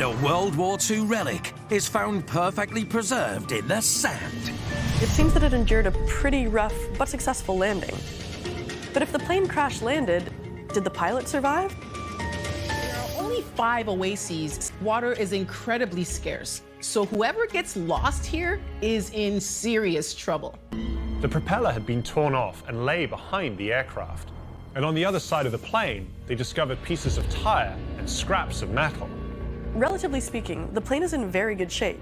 A World War II relic is found perfectly preserved in the sand. It seems that it endured a pretty rough but successful landing. But if the plane crash landed, did the pilot survive? There are only 5 oases. Water is incredibly scarce, so whoever gets lost here is in serious trouble. The propeller had been torn off and lay behind the aircraft. And on the other side of the plane, they discovered pieces of tire and scraps of metal. Relatively speaking, the plane is in very good shape.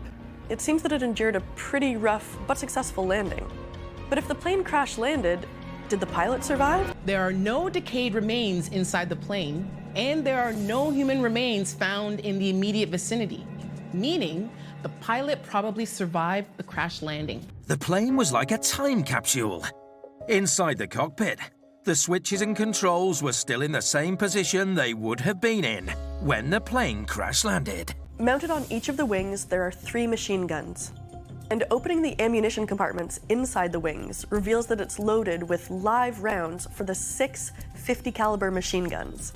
It seems that it endured a pretty rough but successful landing. But if the plane crash landed, did the pilot survive? There are no decayed remains inside the plane, and there are no human remains found in the immediate vicinity, meaning the pilot probably survived the crash landing. The plane was like a time capsule. Inside the cockpit, the switches and controls were still in the same position they would have been in when the plane crash landed. Mounted on each of the wings, there are 3 machine guns. And opening the ammunition compartments inside the wings reveals that it's loaded with live rounds for the 6 .50 caliber machine guns.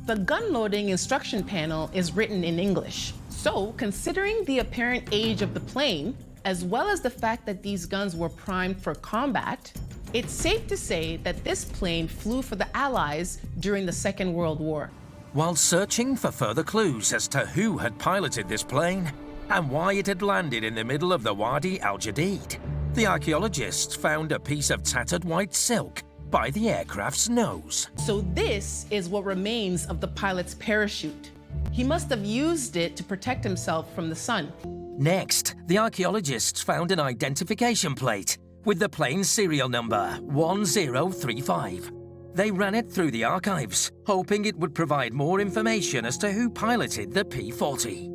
The gun loading instruction panel is written in English. So, considering the apparent age of the plane, as well as the fact that these guns were primed for combat, it's safe to say that this plane flew for the Allies during the Second World War. While searching for further clues as to who had piloted this plane and why it had landed in the middle of the Wadi Al Jadid, the archaeologists found a piece of tattered white silk by the aircraft's nose. So this is what remains of the pilot's parachute. He must have used it to protect himself from the sun. Next, the archaeologists found an identification plate with the plane's serial number 1035. They ran it through the archives, hoping it would provide more information as to who piloted the P-40.